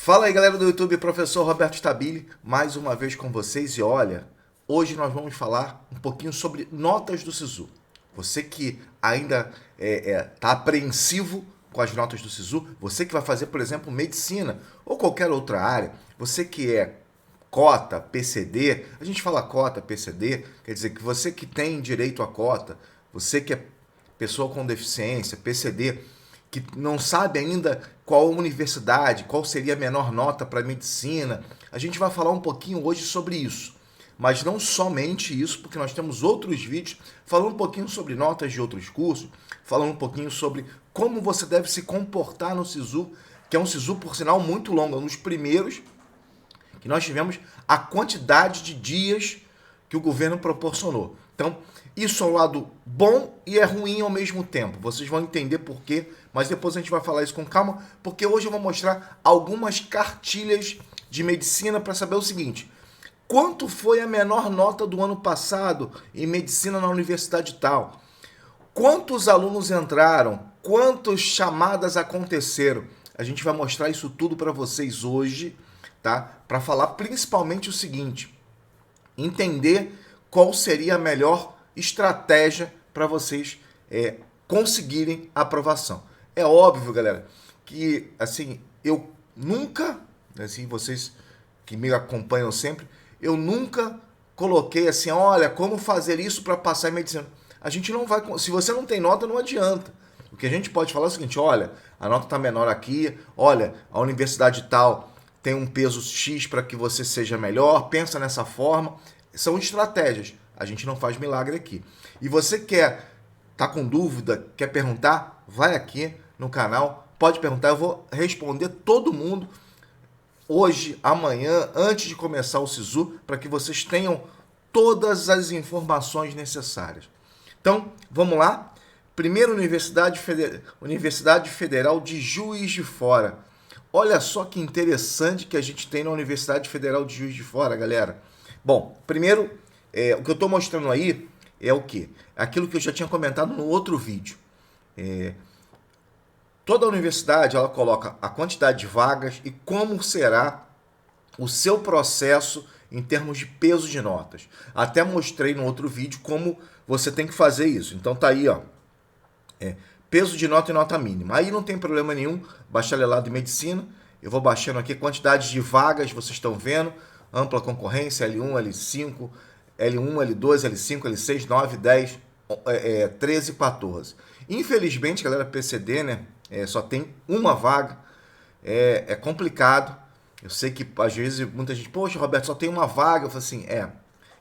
Fala aí, galera do YouTube, professor Roberto Stabile, mais uma vez com vocês. E olha, hoje nós vamos falar um pouquinho sobre notas do SISU. Você que ainda está apreensivo com as notas do SISU, você que vai fazer, por exemplo, medicina ou qualquer outra área, você que é cota, PCD, a gente fala cota, PCD, quer dizer que você que tem direito à cota, você que é pessoa com deficiência, PCD, que não sabe ainda qual universidade, qual seria a menor nota para medicina. A gente vai falar um pouquinho hoje sobre isso. Mas não somente isso, porque nós temos outros vídeos falando um pouquinho sobre notas de outros cursos, falando um pouquinho sobre como você deve se comportar no SISU, que é um SISU, por sinal, muito longo, é um dos primeiros que nós tivemos a quantidade de dias que o governo proporcionou. Então, isso é um lado bom e é ruim ao mesmo tempo. Vocês vão entender por quê, mas depois a gente vai falar isso com calma, porque hoje eu vou mostrar algumas cartilhas de medicina para saber o seguinte: quanto foi a menor nota do ano passado em medicina na universidade tal? Quantos alunos entraram? Quantas chamadas aconteceram? A gente vai mostrar isso tudo para vocês hoje, tá? Para falar principalmente o seguinte: entender qual seria a melhor estratégia para vocês conseguirem a aprovação. É óbvio, galera, que assim, eu nunca, assim, vocês que me acompanham sempre, eu nunca coloquei assim, olha, como fazer isso para passar em medicina. A gente não vai, se você não tem nota, não adianta. O que a gente pode falar é o seguinte: olha, a nota está menor aqui, olha, a universidade tal tem um peso X para que você seja melhor, pensa nessa forma. São estratégias. A gente não faz milagre aqui. E você quer, tá com dúvida, quer perguntar, vai aqui no canal, pode perguntar, eu vou responder todo mundo hoje, amanhã, antes de começar o SISU, para que vocês tenham todas as informações necessárias. Então, vamos lá. Primeiro, Universidade Federal de Juiz de Fora. Olha só que interessante que a gente tem na Universidade Federal de Juiz de Fora, galera. Bom, primeiro, o que eu estou mostrando aí é o quê? Aquilo que eu já tinha comentado no outro vídeo. Toda a universidade ela coloca a quantidade de vagas e como será o seu processo em termos de peso de notas. Até mostrei no outro vídeo como você tem que fazer isso. Então tá aí, ó. Peso de nota e nota mínima. Aí não tem problema nenhum, bacharelado em medicina. Eu vou baixando aqui quantidade de vagas, vocês estão vendo. Ampla concorrência, L1, L5, L1, L2, L5, L6, 9, 10, 13 e 14. Infelizmente, galera, PCD, né, só tem uma vaga. É complicado. Eu sei que às vezes muita gente, poxa, Roberto, só tem uma vaga. Eu falo assim,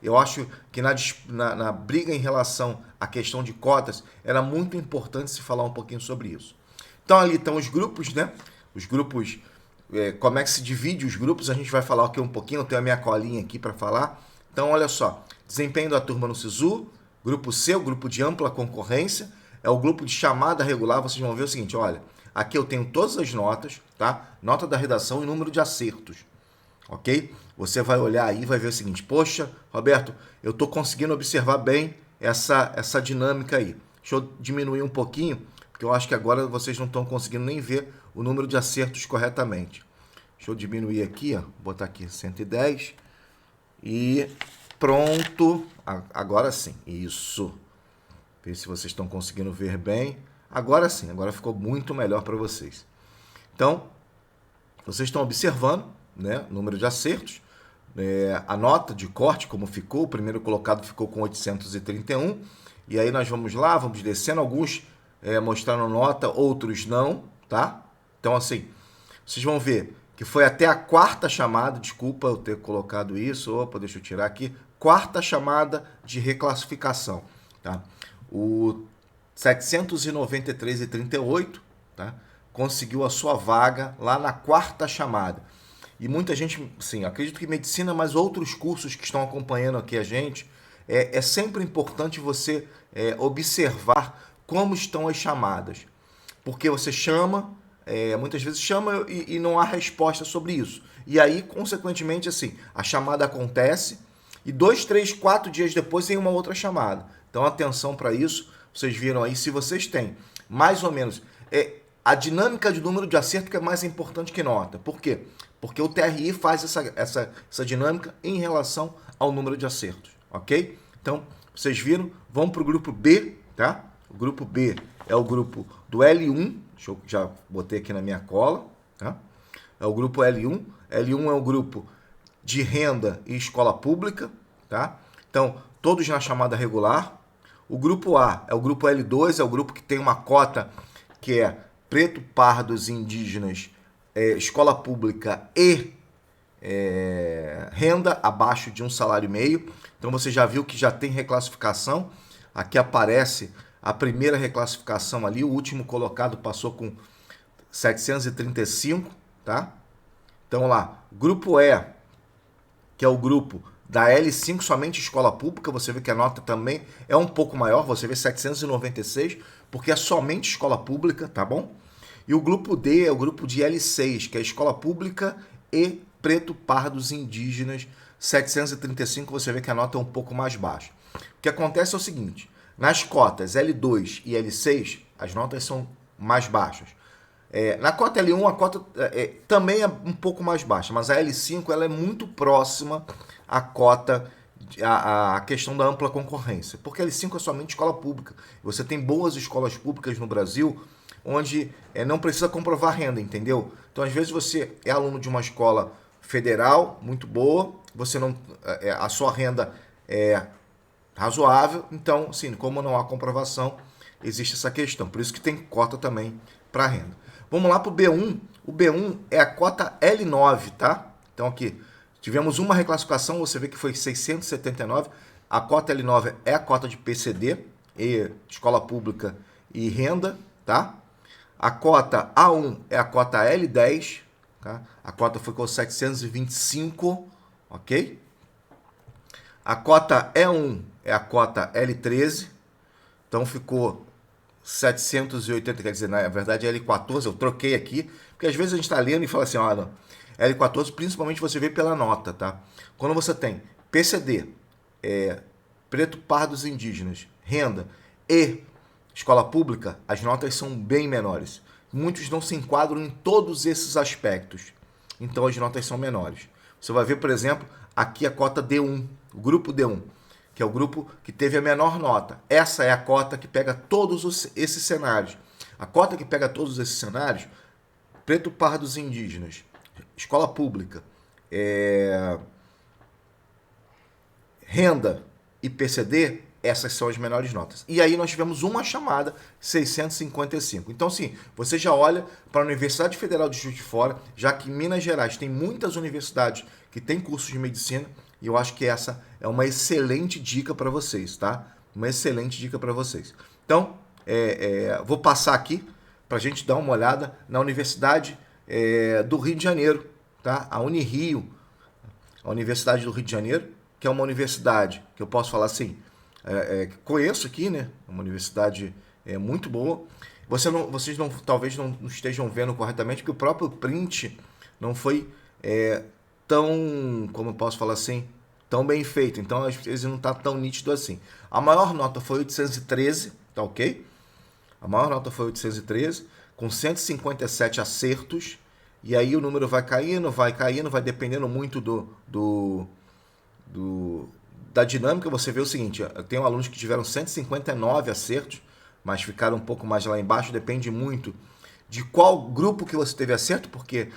eu acho que na briga em relação à questão de cotas, era muito importante se falar um pouquinho sobre isso. Então ali estão os grupos, né? Os grupos, como é que se divide os grupos, a gente vai falar aqui um pouquinho, eu tenho a minha colinha aqui para falar. Então olha só, desempenho da turma no SISU, grupo C, o grupo de ampla concorrência, é o grupo de chamada regular. Vocês vão ver o seguinte, olha, aqui eu tenho todas as notas, tá? Nota da redação e número de acertos. Ok? Você vai olhar aí e vai ver o seguinte: poxa, Roberto, eu estou conseguindo observar bem essa dinâmica aí. Deixa eu diminuir um pouquinho, porque eu acho que agora vocês não estão conseguindo nem ver o número de acertos corretamente. Deixa eu diminuir aqui, ó, botar aqui 110 e pronto. Agora sim, isso. Ver se vocês estão conseguindo ver bem. Agora sim, agora ficou muito melhor para vocês. Então, vocês estão observando, né, número de acertos, a nota de corte, como ficou. O primeiro colocado ficou com 831, e aí nós vamos lá, vamos descendo, alguns mostraram nota, outros não, tá? Então assim, vocês vão ver que foi até a quarta chamada, desculpa eu ter colocado isso, opa, deixa eu tirar aqui, quarta chamada de reclassificação, tá? O 793,38, tá? Conseguiu a sua vaga lá na quarta chamada. E muita gente, sim, acredito que medicina, mas outros cursos que estão acompanhando aqui a gente, é sempre importante você observar como estão as chamadas. Porque você chama, muitas vezes chama e não há resposta sobre isso. E aí, consequentemente, assim, a chamada acontece e 2, 3, 4 dias depois tem uma outra chamada. Então, atenção para isso. Vocês viram aí, se vocês têm mais ou menos a dinâmica de número de acerto que é mais importante que nota. Por quê? Porque o TRI faz essa dinâmica em relação ao número de acertos, ok? Então, vocês viram, vamos para o grupo B, tá? O grupo B é o grupo do L1, deixa eu já botei aqui na minha cola, tá? É o grupo L1. L1 é o grupo de renda e escola pública, tá? Então, todos na chamada regular. O grupo A é o grupo L2, é o grupo que tem uma cota que é preto, pardos, indígenas, escola pública e renda abaixo de 1,5 salário. Então você já viu que já tem reclassificação. Aqui aparece a primeira reclassificação ali, o último colocado passou com 735, tá? Então lá, grupo E, que é o grupo da L5, somente escola pública, você vê que a nota também é um pouco maior, você vê 796, porque é somente escola pública, tá bom? E o grupo D é o grupo de L6, que é escola pública e preto, pardos, indígenas, 735, você vê que a nota é um pouco mais baixa. O que acontece é o seguinte, nas cotas L2 e L6, as notas são mais baixas. Na cota L1, a cota também é um pouco mais baixa, mas a L5 ela é muito próxima à cota, à questão da ampla concorrência, porque a L5 é somente escola pública. Você tem boas escolas públicas no Brasil, onde não precisa comprovar renda, entendeu? Então, às vezes, você é aluno de uma escola federal, muito boa, você não, a sua renda é razoável, então, assim, como não há comprovação, existe essa questão. Por isso que tem cota também para renda. Vamos lá para o B1. O B1 é a cota L9, tá? Então, aqui, tivemos uma reclassificação, você vê que foi 679. A cota L9 é a cota de PCD, e escola pública e renda, tá? A cota A1 é a cota L10, tá? A cota foi com 725, ok? A cota E1 é a cota L13, então ficou 780, quer dizer, na verdade é L14, eu troquei aqui, porque às vezes a gente está lendo e fala assim, olha, L14 principalmente você vê pela nota, tá? Quando você tem PCD, preto, pardos, indígenas, renda e escola pública, as notas são bem menores. Muitos não se enquadram em todos esses aspectos, então as notas são menores. Você vai ver, por exemplo, aqui a cota D1, o grupo D1, que é o grupo que teve a menor nota. Essa é a cota que pega todos esses cenários. A cota que pega todos esses cenários, preto, pardos, indígenas, escola pública, renda e PCD, essas são as menores notas. E aí nós tivemos uma chamada 655. Então, sim, você já olha para a Universidade Federal de Juiz de Fora, já que em Minas Gerais tem muitas universidades que têm cursos de medicina, e eu acho que essa é uma excelente dica para vocês, tá? Uma excelente dica para vocês. Então, vou passar aqui para a gente dar uma olhada na Universidade do Rio de Janeiro, tá? A Unirio, a Universidade do Rio de Janeiro, que é uma universidade que eu posso falar assim, conheço aqui, né? Uma universidade muito boa. Vocês talvez não estejam vendo corretamente, porque o próprio print não foi tão, como eu posso falar assim, tão bem feito. Então, às vezes não está tão nítido assim. A maior nota foi 813, tá ok? A maior nota foi 813, com 157 acertos. E aí o número vai caindo, vai dependendo muito da dinâmica. Você vê o seguinte, eu tenho alunos que tiveram 159 acertos, mas ficaram um pouco mais lá embaixo, depende muito de qual grupo que você teve acerto, porque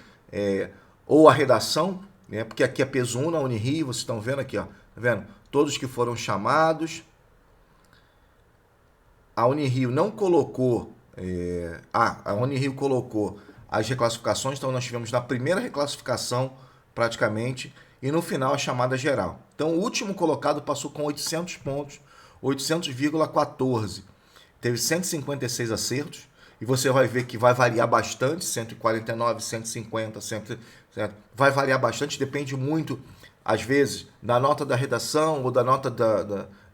ou a redação, né, porque aqui é peso 1 na Unirio, vocês estão vendo aqui, ó, tá vendo? Todos que foram chamados. A Unirio não colocou, a Unirio colocou as reclassificações, então nós tivemos na primeira reclassificação praticamente, e no final a chamada geral. Então o último colocado passou com 800 pontos, 800,14. Teve 156 acertos, e você vai ver que vai variar bastante, 149, 150, 100, vai variar bastante, depende muito, às vezes, da nota da redação ou da nota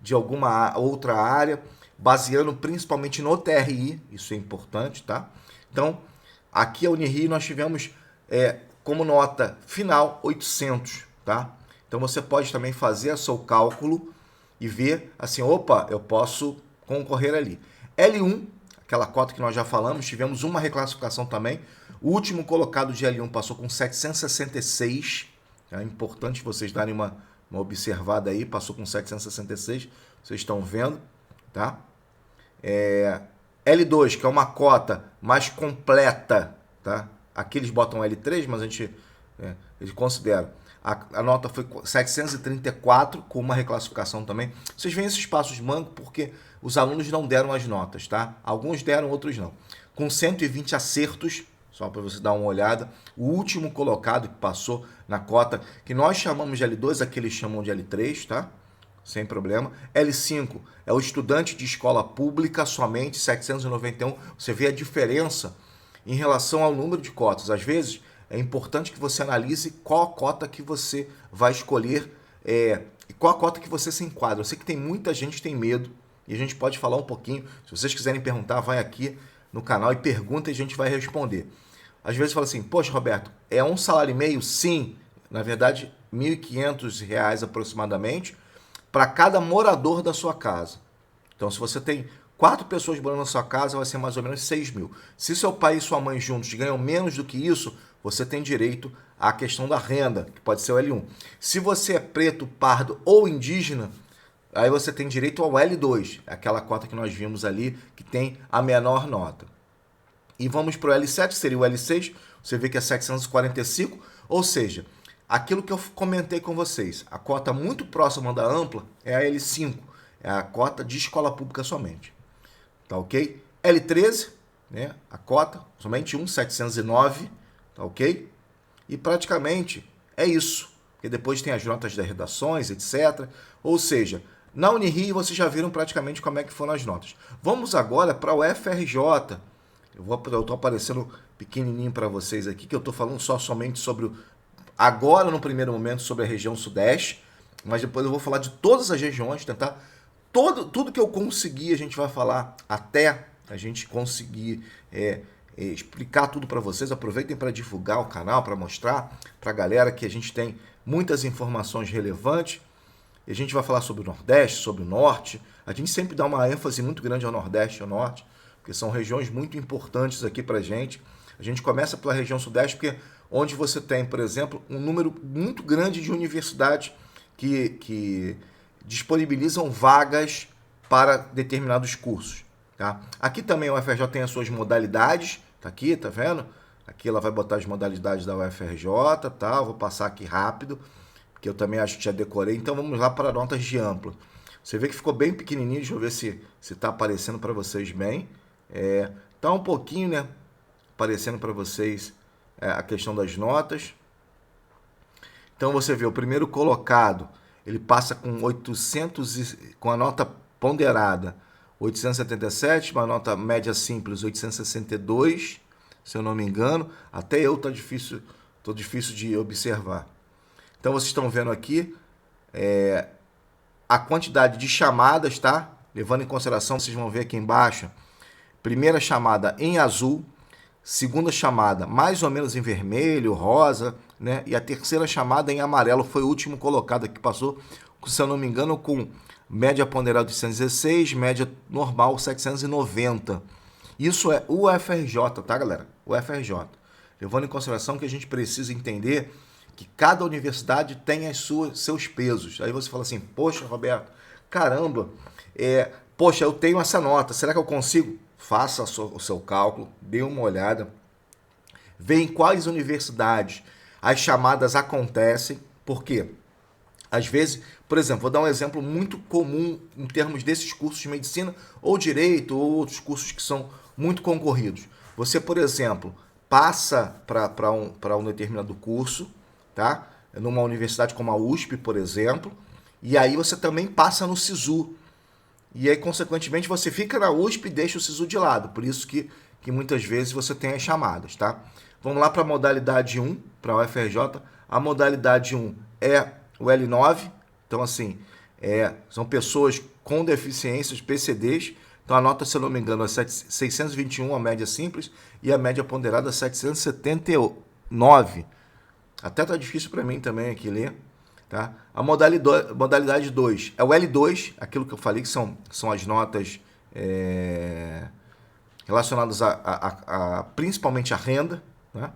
de alguma outra área, baseando principalmente no TRI, isso é importante, tá? Então, aqui a Unirio nós tivemos como nota final 800, tá? Então você pode também fazer o seu cálculo e ver assim, opa, eu posso concorrer ali. L1, aquela cota que nós já falamos, tivemos uma reclassificação também. O último colocado de L1 passou com 766. É importante vocês darem uma observada aí, passou com 766, vocês estão vendo, tá? L2, que é uma cota mais completa, tá? Aqui eles botam L3, mas eles consideram. A nota foi 734, com uma reclassificação também. Vocês veem esses passos de manco porque os alunos não deram as notas, tá? Alguns deram, outros não. Com 120 acertos, só para você dar uma olhada. O último colocado que passou na cota, que nós chamamos de L2, aqui eles chamam de L3, tá? Sem problema. L5 é o estudante de escola pública, somente 791. Você vê a diferença em relação ao número de cotas. Às vezes, é importante que você analise qual a cota que você vai escolher e qual a cota que você se enquadra. Eu sei que tem muita gente que tem medo e a gente pode falar um pouquinho. Se vocês quiserem perguntar, vai aqui no canal e pergunta e a gente vai responder. Às vezes fala assim, poxa, Roberto, é um salário e meio? Sim, na verdade, R$ 1.500 aproximadamente para cada morador da sua casa. Então, se você tem 4 pessoas morando na sua casa, vai ser mais ou menos 6 mil. Se seu pai e sua mãe juntos ganham menos do que isso, você tem direito à questão da renda, que pode ser o L1. Se você é preto, pardo ou indígena, aí você tem direito ao L2, aquela cota que nós vimos ali, que tem a menor nota. E vamos para o L7, seria o L6, você vê que é 745, ou seja, aquilo que eu comentei com vocês, a cota muito próxima da ampla é a L5, é a cota de escola pública somente. Tá ok? L13, né, a cota, somente 709, tá ok? E praticamente é isso, porque depois tem as notas das redações, etc. Ou seja, na Unirio vocês já viram praticamente como é que foram as notas. Vamos agora para o FRJ. Eu estou aparecendo pequenininho para vocês aqui, que eu estou falando somente sobre, agora no primeiro momento, sobre a região sudeste, mas depois eu vou falar de todas as regiões, tentar, tudo que eu conseguir a gente vai falar até a gente conseguir explicar tudo para vocês. Aproveitem para divulgar o canal, para mostrar para a galera que a gente tem muitas informações relevantes. E a gente vai falar sobre o Nordeste, sobre o Norte. A gente sempre dá uma ênfase muito grande ao Nordeste e ao Norte, porque são regiões muito importantes aqui para a gente. A gente começa pela região Sudeste, porque onde você tem, por exemplo, um número muito grande de universidades que disponibilizam vagas para determinados cursos. Tá? Aqui também a UFRJ tem as suas modalidades, tá aqui, tá vendo? Aqui ela vai botar as modalidades da UFRJ, tá? Eu vou passar aqui rápido, porque eu também acho que já decorei. Então vamos lá para notas de ampla. Você vê que ficou bem pequenininho, deixa eu ver se está aparecendo para vocês bem. Tá um pouquinho, né, aparecendo para vocês a questão das notas. Então você vê, o primeiro colocado, ele passa com 800 com a nota ponderada 877, uma nota média simples 862, se eu não me engano. Até eu tô difícil de observar. Então vocês estão vendo aqui a quantidade de chamadas, tá? Levando em consideração, vocês vão ver aqui embaixo, primeira chamada em azul, segunda chamada mais ou menos em vermelho, rosa, né? E a terceira chamada em amarelo foi o último colocado aqui, passou, se eu não me engano, com média ponderada de 816, média normal 790. Isso é o UFRJ, tá, galera? O UFRJ. Levando em consideração que a gente precisa entender que cada universidade tem seus pesos. Aí você fala assim, poxa, Roberto, caramba, poxa, eu tenho essa nota, será que eu consigo? Faça o seu cálculo, dê uma olhada, vê em quais universidades as chamadas acontecem, por quê? Às vezes, por exemplo, vou dar um exemplo muito comum em termos desses cursos de medicina ou direito ou outros cursos que são muito concorridos. Você, por exemplo, passa para um determinado curso, tá? Numa universidade como a USP, por exemplo, e aí você também passa no SISU. E aí, consequentemente, você fica na USP e deixa o SISU de lado. Por isso que muitas vezes você tem as chamadas, tá? Vamos lá para a modalidade 1, para a UFRJ. A modalidade 1 é o L9. Então, assim, são pessoas com deficiências, PCDs. Então, a nota, se eu não me engano, é 621, a média simples, e a média ponderada é 779. Até tá difícil para mim também aqui ler. Tá? A modalidade 2 é o L2, aquilo que eu falei que são as notas relacionados principalmente à renda, né?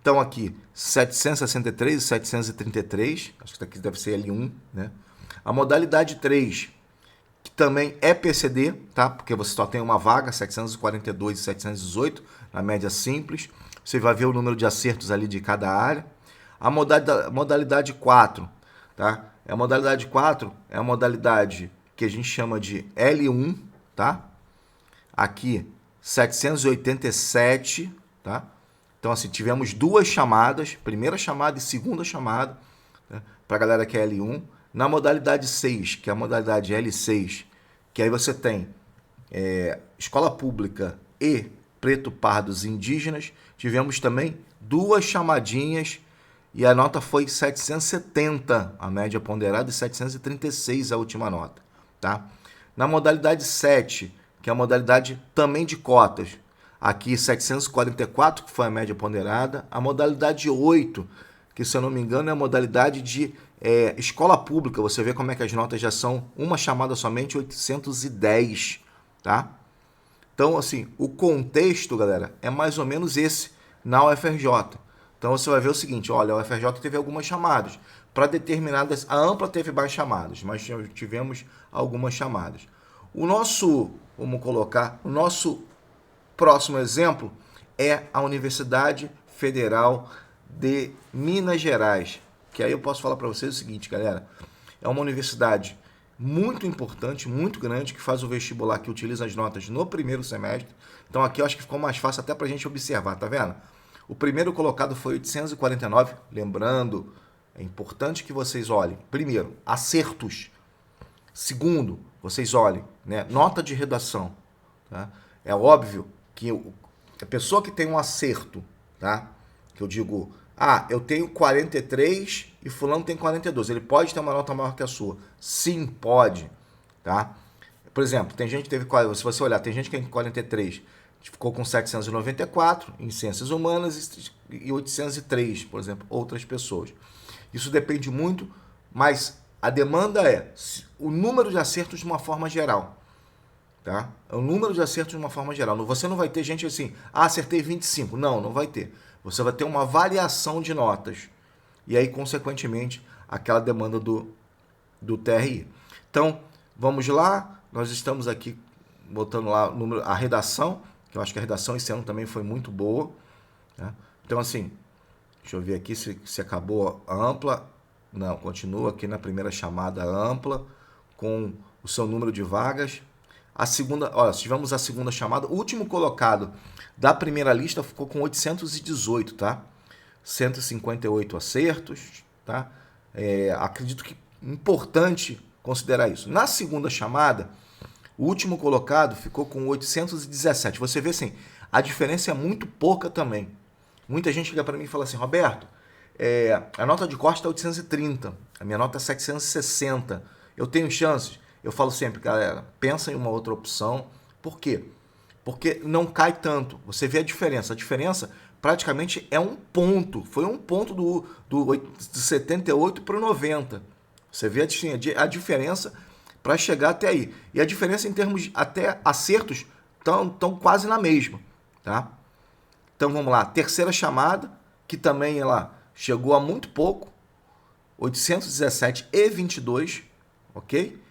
Então aqui 763 e 733, acho que daqui deve ser L1, né? A modalidade 3, que também é PCD, tá? Porque você só tem uma vaga, 742 e 718, na média simples. Você vai ver o número de acertos ali de cada área. A modalidade 4, tá? A modalidade 4 é a modalidade que a gente chama de L1, tá? Aqui 787, tá? Então assim, tivemos duas chamadas, primeira chamada e segunda chamada, né? Para a galera que é L1. Na modalidade 6, que é a modalidade L6, que aí você tem escola pública e preto, pardos indígenas, tivemos também duas chamadinhas e a nota foi 770, a média ponderada, e 736 a última nota. Tá? Na modalidade 7, que é a modalidade também de cotas, aqui 744, que foi a média ponderada. A modalidade 8, que se eu não me engano é a modalidade de escola pública, você vê como é que as notas já são uma chamada somente, 810, tá? Então, assim, o contexto, galera, é mais ou menos esse na UFRJ. Então, você vai ver o seguinte, olha, a UFRJ teve algumas chamadas. Para determinadas, a ampla teve mais chamadas, mas tivemos algumas chamadas. O nosso, vamos colocar, o nosso próximo exemplo é a Universidade Federal de Minas Gerais, que aí eu posso falar para vocês o seguinte, galera, é uma universidade muito importante, muito grande, que faz o vestibular, que utiliza as notas no primeiro semestre. Então aqui eu acho que ficou mais fácil até para a gente observar, tá vendo? O primeiro colocado foi 849, lembrando, é importante que vocês olhem, primeiro, acertos. Segundo, vocês olhem, né, nota de redação. Tá? É óbvio que a pessoa que tem um acerto, tá? Que eu digo, eu tenho 43 e fulano tem 42. Ele pode ter uma nota maior que a sua? Sim, pode, tá? Por exemplo, tem gente que teve, se você olhar, tem gente que tem 43, ficou com 794 em ciências humanas e 803, por exemplo, outras pessoas. Isso depende muito, mas a demanda é o número de acertos de uma forma geral. Tá? É o número de acertos de uma forma geral. Você não vai ter gente assim, acertei 25. Não, não vai ter. Você vai ter uma variação de notas. E aí, consequentemente, aquela demanda do TRI. Então, vamos lá. Nós estamos aqui botando lá a redação, que eu acho que a redação esse ano também foi muito boa. Tá? Então, assim, deixa eu ver aqui se acabou a ampla. Não, continua aqui na primeira chamada ampla, com o seu número de vagas. A segunda, olha, tivemos a segunda chamada. O último colocado da primeira lista ficou com 818, tá? 158 acertos, tá? Acredito que é importante considerar isso. Na segunda chamada, o último colocado ficou com 817. Você vê assim, a diferença é muito pouca também. Muita gente liga para mim e fala assim, Roberto, a nota de corte está 830, a minha nota é 760. Eu tenho chances? Eu falo sempre, galera, pensa em uma outra opção. Por quê? Porque não cai tanto. Você vê a diferença. A diferença praticamente é um ponto. Foi um ponto de 78 para o 90. Você vê a diferença para chegar até aí. E a diferença em termos de até acertos estão quase na mesma. Tá? Então vamos lá. Terceira chamada, que também ela chegou a muito pouco. 817 e 22. Ok?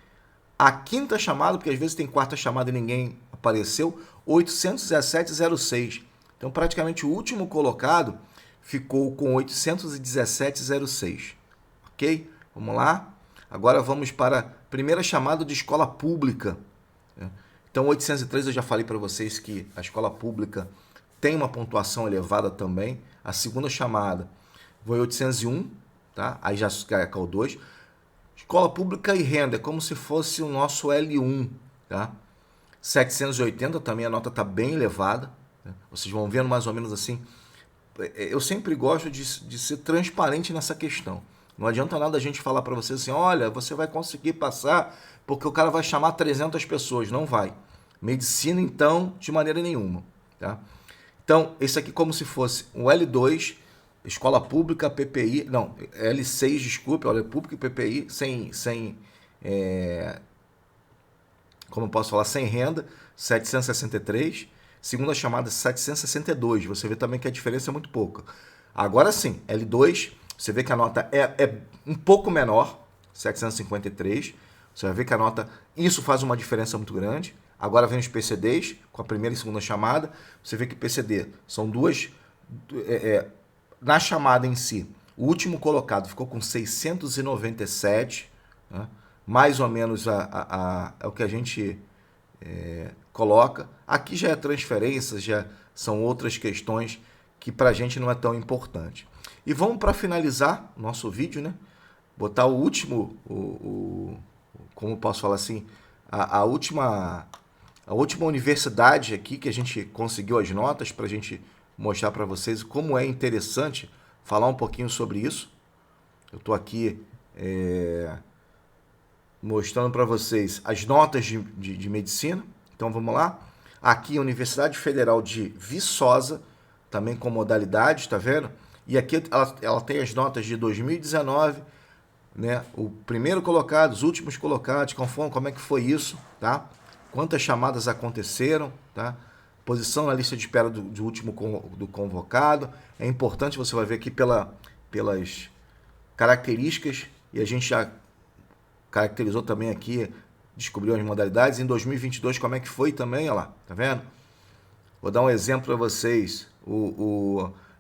A quinta chamada, porque às vezes tem quarta chamada e ninguém apareceu, 817,06. Então, praticamente o último colocado ficou com 817,06. Ok? Vamos lá? Agora vamos para a primeira chamada de escola pública. Então, 803 eu já falei para vocês que a escola pública tem uma pontuação elevada também. A segunda chamada foi 801, tá? Aí já caiu 2. Escola pública e renda, é como se fosse o nosso L1, tá? 780 também, a nota está bem elevada. Né? Vocês vão vendo mais ou menos assim. Eu sempre gosto de ser transparente nessa questão. Não adianta nada a gente falar para você assim, olha, você vai conseguir passar porque o cara vai chamar 300 pessoas. Não vai. Medicina, então, de maneira nenhuma. Tá? Então, esse aqui como se fosse um L2, escola pública, PPI, não, L6, desculpe, olha, pública e PPI, sem como eu posso falar, sem renda, 763. Segunda chamada, 762. Você vê também que a diferença é muito pouca. Agora sim, L2, você vê que a nota é um pouco menor, 753. Você vai ver que a nota, isso faz uma diferença muito grande. Agora vem os PCDs, com a primeira e segunda chamada. Você vê que PCD são duas... na chamada em si, o último colocado ficou com 697, né? Mais ou menos é o que a gente coloca. Aqui já é transferência, já são outras questões que para a gente não é tão importante. E vamos para finalizar o nosso vídeo, né? Botar o último, como posso falar assim, a última universidade aqui que a gente conseguiu as notas para a gente mostrar para vocês como é interessante falar um pouquinho sobre isso. Eu estou aqui mostrando para vocês as notas de medicina. Então vamos lá. Aqui a Universidade Federal de Viçosa, também com modalidade, tá vendo? E aqui ela tem as notas de 2019, né? O primeiro colocado, os últimos colocados, conforme como é que foi isso, tá? Quantas chamadas aconteceram, tá? Posição na lista de espera do último do convocado. É importante, você vai ver aqui pelas características, e a gente já caracterizou também aqui, descobriu as modalidades. Em 2022, como é que foi também, olha lá, tá vendo? Vou dar um exemplo para vocês.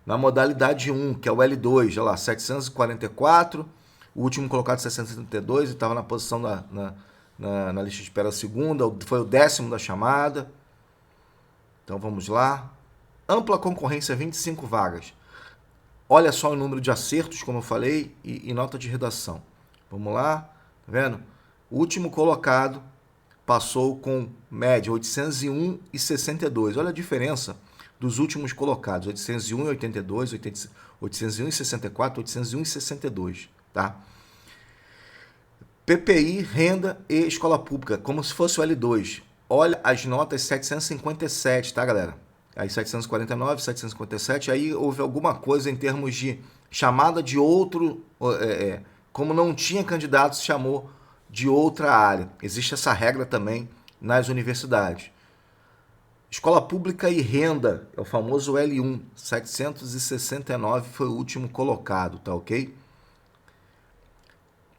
Na modalidade 1, que é o L2, olha lá, 744, o último colocado 672, e estava na posição na lista de espera segunda, foi o 10º da chamada. Então vamos lá. Ampla concorrência, 25 vagas. Olha só o número de acertos, como eu falei, e nota de redação. Vamos lá, tá vendo? O último colocado passou com média 801,62. Olha a diferença dos últimos colocados. 801,82, 801,64, 801,62, tá? PPI, renda e escola pública, como se fosse o L2. Olha as notas 757, tá, galera? Aí 749, 757, aí houve alguma coisa em termos de chamada de outro, como não tinha candidato, se chamou de outra área. Existe essa regra também nas universidades. Escola pública e renda, é o famoso L1, 769 foi o último colocado, tá ok?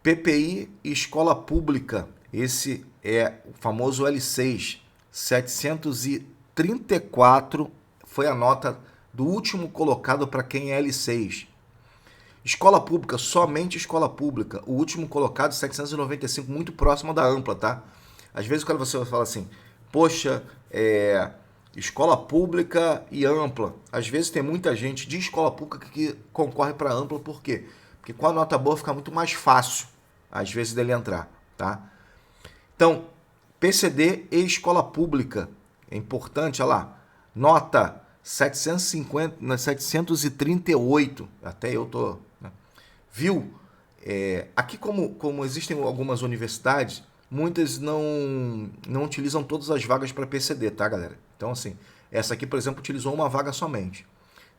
PPI e escola pública, esse é o famoso L6, 734 foi a nota do último colocado para quem é L6. Escola pública, somente escola pública, o último colocado 795, muito próximo da ampla, tá? Às vezes quando você fala assim, poxa, escola pública e ampla, às vezes tem muita gente de escola pública que concorre para ampla, por quê? Porque com a nota boa fica muito mais fácil, às vezes, dele entrar, tá? Então, PCD e escola pública, é importante, olha lá, nota 738, até eu tô, né? Viu? Aqui como existem algumas universidades, muitas não utilizam todas as vagas para PCD, tá, galera? Então, assim, essa aqui, por exemplo, utilizou uma vaga somente.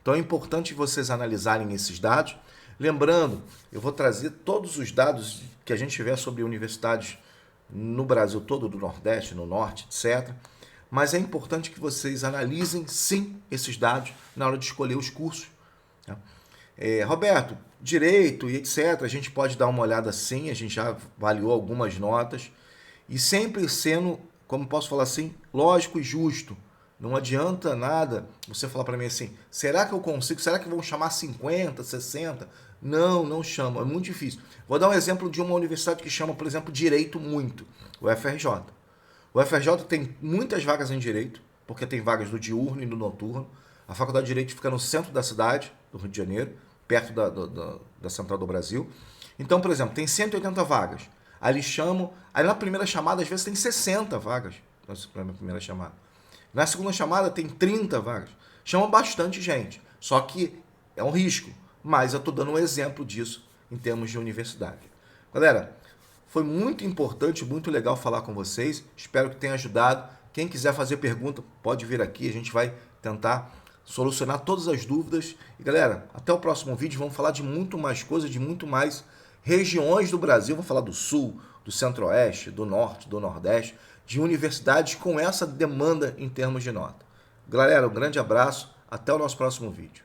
Então, é importante vocês analisarem esses dados. Lembrando, eu vou trazer todos os dados que a gente tiver sobre universidades no Brasil todo, do Nordeste, no Norte, etc. Mas é importante que vocês analisem, sim, esses dados na hora de escolher os cursos. Tá? Roberto, direito e etc., a gente pode dar uma olhada sim, a gente já avaliou algumas notas. E sempre sendo, como posso falar assim, lógico e justo. Não adianta nada você falar para mim assim, será que eu consigo? Será que vão chamar 50, 60? Não, não chamam, é muito difícil. Vou dar um exemplo de uma universidade que chama, por exemplo, Direito muito, o FRJ. O FRJ tem muitas vagas em Direito, porque tem vagas do diurno e do noturno. A Faculdade de Direito fica no centro da cidade, do Rio de Janeiro, perto da Central do Brasil. Então, por exemplo, tem 180 vagas. Aí eles chamam, aí na primeira chamada, às vezes tem 60 vagas na primeira chamada. Na segunda chamada tem 30 vagas. Chamam bastante gente, só que é um risco. Mas eu estou dando um exemplo disso em termos de universidade. Galera, foi muito importante, muito legal falar com vocês. Espero que tenha ajudado. Quem quiser fazer pergunta, pode vir aqui. A gente vai tentar solucionar todas as dúvidas. E galera, até o próximo vídeo. Vamos falar de muito mais coisas, de muito mais regiões do Brasil. Vamos falar do Sul, do Centro-Oeste, do Norte, do Nordeste, de universidades com essa demanda em termos de nota. Galera, um grande abraço, até o nosso próximo vídeo.